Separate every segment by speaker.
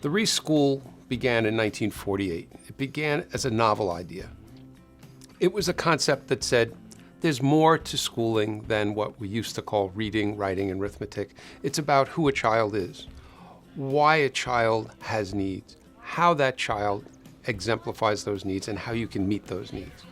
Speaker 1: The Reece School began in 1948. It began as a novel idea. It was a concept that said, there's more to schooling than what we used to call reading, writing, and arithmetic. It's about who a child is, why a child has needs, how that child exemplifies those needs, and how you can meet those needs.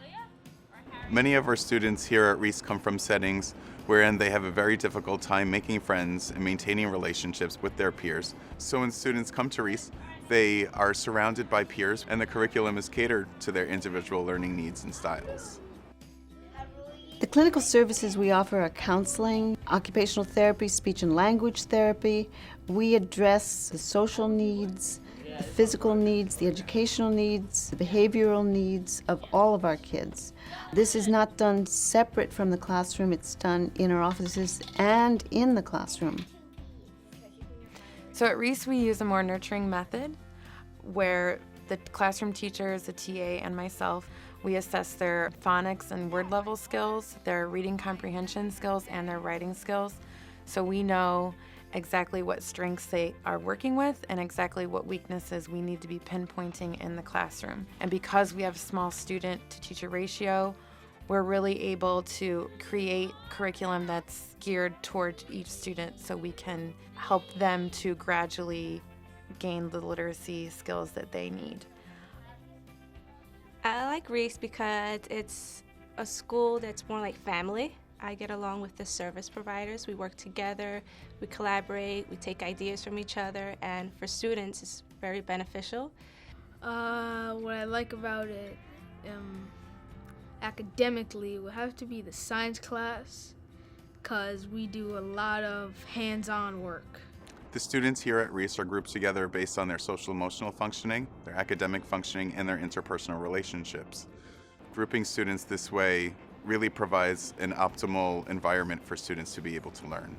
Speaker 2: Many of our students here at Reece come from settings wherein they have a very difficult time making friends and maintaining relationships with their peers. So when students come to Reece, they are surrounded by peers, and the curriculum is catered to their individual learning needs and styles.
Speaker 3: The clinical services we offer are counseling, occupational therapy, speech and language therapy. We address the social needs, the physical needs, the educational needs, the behavioral needs of all of our kids. This is not done separate from the classroom, it's done in our offices and in the classroom.
Speaker 4: So at Reece we use a more nurturing method where the classroom teachers, the TA, and myself, we assess their phonics and word level skills, their reading comprehension skills, and their writing skills. So we know exactly what strengths they are working with and exactly what weaknesses we need to be pinpointing in the classroom. And because we have small student to teacher ratio, we're really able to create curriculum that's geared toward each student so we can help them to gradually gain the literacy skills that they need.
Speaker 5: I like Reece because it's a school that's more like family. I get along with the service providers. We work together, we collaborate, we take ideas from each other, and for students it's very beneficial.
Speaker 6: What I like about it academically would have to be the science class, because we do a lot of hands-on work.
Speaker 2: The students here at Reece are grouped together based on their social-emotional functioning, their academic functioning, and their interpersonal relationships. Grouping students this way really provides an optimal environment for students to be able to learn.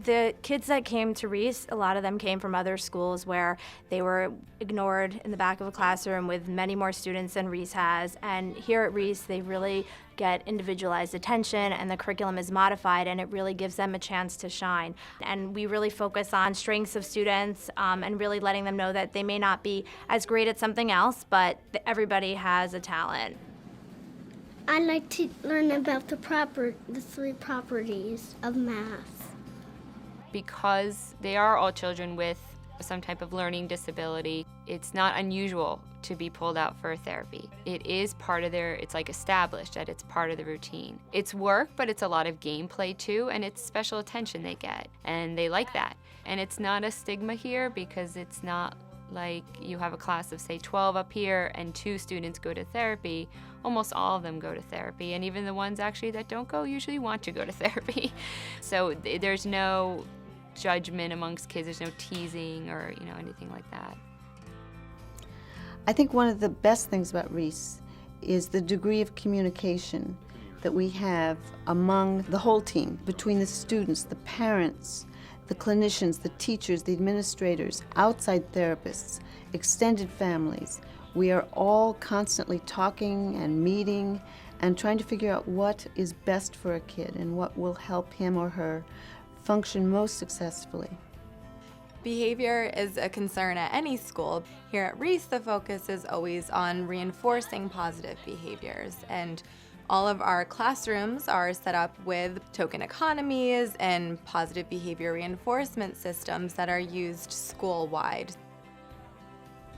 Speaker 7: The kids that came to Reece, a lot of them came from other schools where they were ignored in the back of a classroom with many more students than Reece has. And here at Reece, they really get individualized attention, and the curriculum is modified, and it really gives them a chance to shine. And we really focus on strengths of students and really letting them know that they may not be as great at something else, but everybody has a talent.
Speaker 8: I like to learn about the three properties of math.
Speaker 9: Because they are all children with some type of learning disability, it's not unusual to be pulled out for therapy. It is part of it's like established that it's part of the routine. It's work, but it's a lot of gameplay too, and it's special attention they get, and they like that. And it's not a stigma here because it's not like you have a class of say 12 up here and 2 students go to therapy. Almost all of them go to therapy, and even the ones actually that don't go usually want to go to therapy. So there's no judgment amongst kids, there's no teasing or anything like that.
Speaker 3: I think one of the best things about Reece is the degree of communication that we have among the whole team, between the students, the parents, the clinicians, the teachers, the administrators, outside therapists, extended families. We are all constantly talking and meeting and trying to figure out what is best for a kid and what will help him or her function most successfully.
Speaker 4: Behavior is a concern at any school. Here at Reece, the focus is always on reinforcing positive behaviors, and all of our classrooms are set up with token economies and positive behavior reinforcement systems that are used school-wide.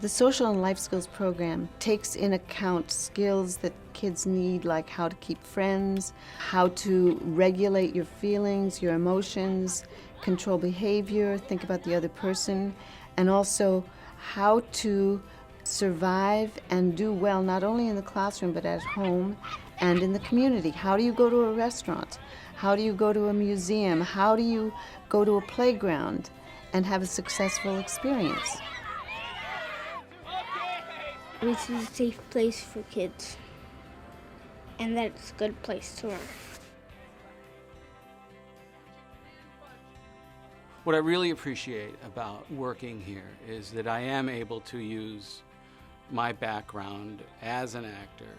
Speaker 3: The Social and Life Skills program takes in account skills that kids need, like how to keep friends, how to regulate your feelings, your emotions, control behavior, think about the other person, and also how to survive and do well, not only in the classroom, but at home and in the community. How do you go to a restaurant? How do you go to a museum? How do you go to a playground and have a successful experience?
Speaker 8: Reece is a safe place for kids, and that's a good place to learn.
Speaker 10: What I really appreciate about working here is that I am able to use my background as an actor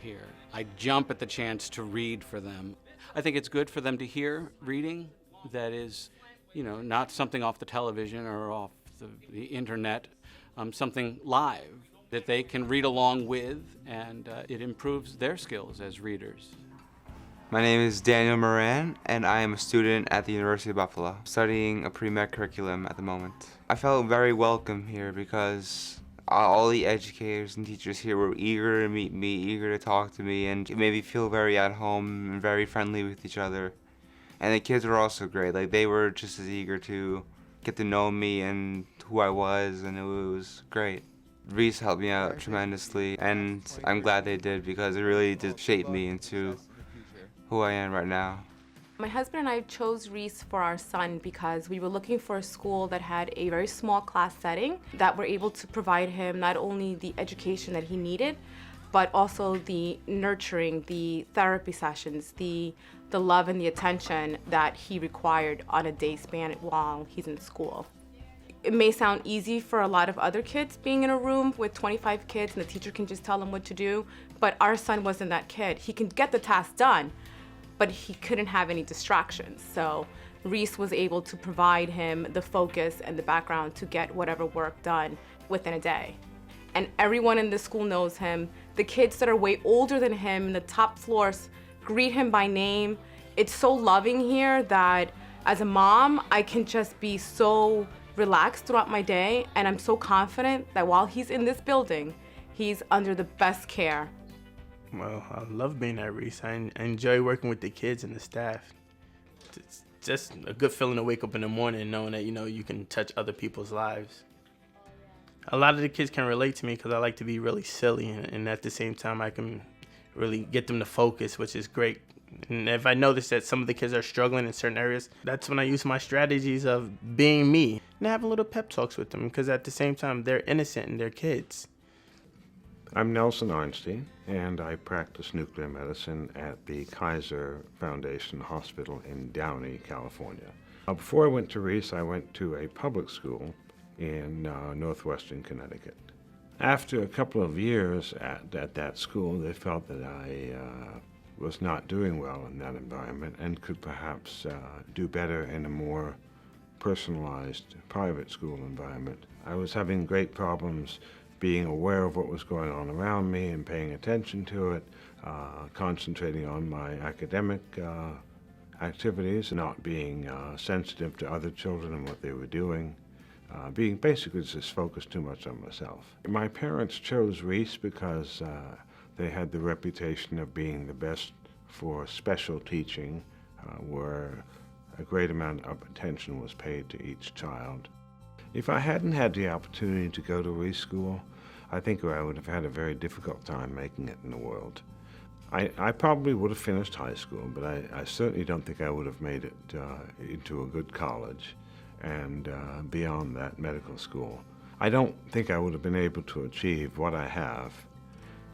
Speaker 10: here. I jump at the chance to read for them. I think it's good for them to hear reading that is, not something off the television or off the internet, something live that they can read along with, and it improves their skills as readers.
Speaker 11: My name is Daniel Moran, and I am a student at the University of Buffalo, studying a pre-med curriculum at the moment. I felt very welcome here because all the educators and teachers here were eager to meet me, eager to talk to me, and it made me feel very at home and very friendly with each other. And the kids were also great. Like, they were just as eager to get to know me and who I was, and it was great. Reece helped me out tremendously, and I'm glad they did because it really did shape me into who I am right now.
Speaker 12: My husband and I chose Reece for our son because we were looking for a school that had a very small class setting that were able to provide him not only the education that he needed, but also the nurturing, the therapy sessions, the love and the attention that he required on a day span while he's in school. It may sound easy for a lot of other kids being in a room with 25 kids and the teacher can just tell them what to do, but our son wasn't that kid. He can get the task done, but he couldn't have any distractions. So Reece was able to provide him the focus and the background to get whatever work done within a day. And everyone in the school knows him. The kids that are way older than him in the top floors greet him by name. It's so loving here that as a mom, I can just be so relaxed throughout my day, and I'm so confident that while he's in this building, he's under the best care.
Speaker 13: Well, I love being at Reece. I enjoy working with the kids and the staff. It's just a good feeling to wake up in the morning knowing that, you can touch other people's lives. A lot of the kids can relate to me because I like to be really silly, and at the same time I can really get them to focus, which is great. And if I notice that some of the kids are struggling in certain areas, that's when I use my strategies of being me and having little pep talks with them, because at the same time they're innocent and they're kids.
Speaker 14: I'm Nelson Einstein, and I practice nuclear medicine at the Kaiser Foundation Hospital in Downey, California. Before I went to Reece, I went to a public school in northwestern Connecticut. After a couple of years at that school, they felt that I was not doing well in that environment and could perhaps do better in a more personalized private school environment. I was having great problems being aware of what was going on around me and paying attention to it, concentrating on my academic activities, not being sensitive to other children and what they were doing, being basically just focused too much on myself. My parents chose Reece because they had the reputation of being the best for special teaching, where a great amount of attention was paid to each child. If I hadn't had the opportunity to go to Reece School, I think I would have had a very difficult time making it in the world. I probably would have finished high school, but I certainly don't think I would have made it into a good college and beyond that, medical school. I don't think I would have been able to achieve what I have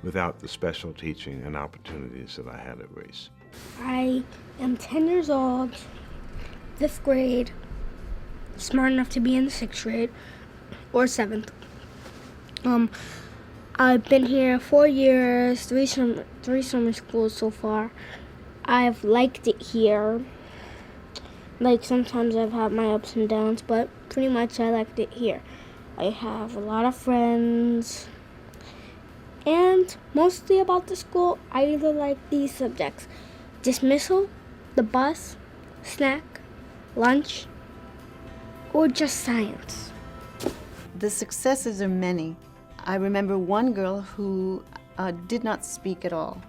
Speaker 14: without the special teaching and opportunities that I had at Reece.
Speaker 8: I am 10 years old, 5th grade, smart enough to be in the 6th grade or 7th. I've been here 4 years, three summer schools so far. I've liked it here. Like, sometimes I've had my ups and downs, but pretty much I liked it here. I have a lot of friends, and mostly about the school, I either like these subjects: dismissal, the bus, snack, lunch, or just science.
Speaker 3: The successes are many. I remember one girl who did not speak at all.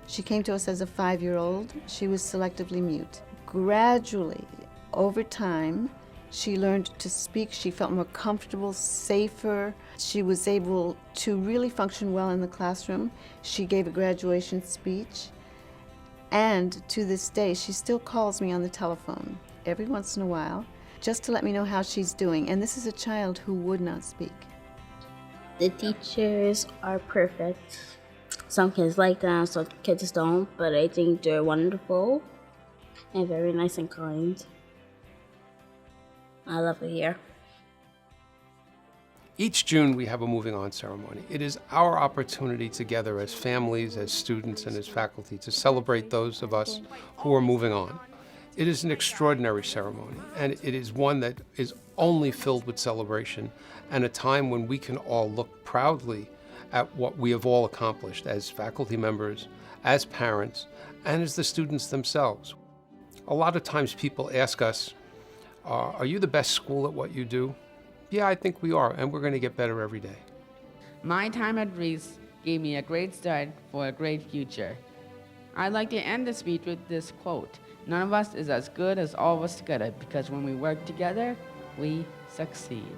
Speaker 3: She came to us as a 5-year-old. She was selectively mute. Gradually, over time, she learned to speak. She felt more comfortable, safer. She was able to really function well in the classroom. She gave a graduation speech. And to this day, she still calls me on the telephone every once in a while just to let me know how she's doing. And this is a child who would not speak.
Speaker 15: The teachers are perfect. Some kids like them, some kids don't, but I think they're wonderful and very nice and kind. I love it here.
Speaker 1: Each June we have a moving on ceremony. It is our opportunity together as families, as students, and as faculty to celebrate those of us who are moving on. It is an extraordinary ceremony, and it is one that is only filled with celebration and a time when we can all look proudly at what we have all accomplished as faculty members, as parents, and as the students themselves. A lot of times people ask us, are you the best school at what you do? Yeah, I think we are, and we're going to get better every day.
Speaker 16: My time at Reece gave me a great start for a great future. I'd like to end the speech with this quote: "None of us is as good as all of us together, because when we work together, we succeed."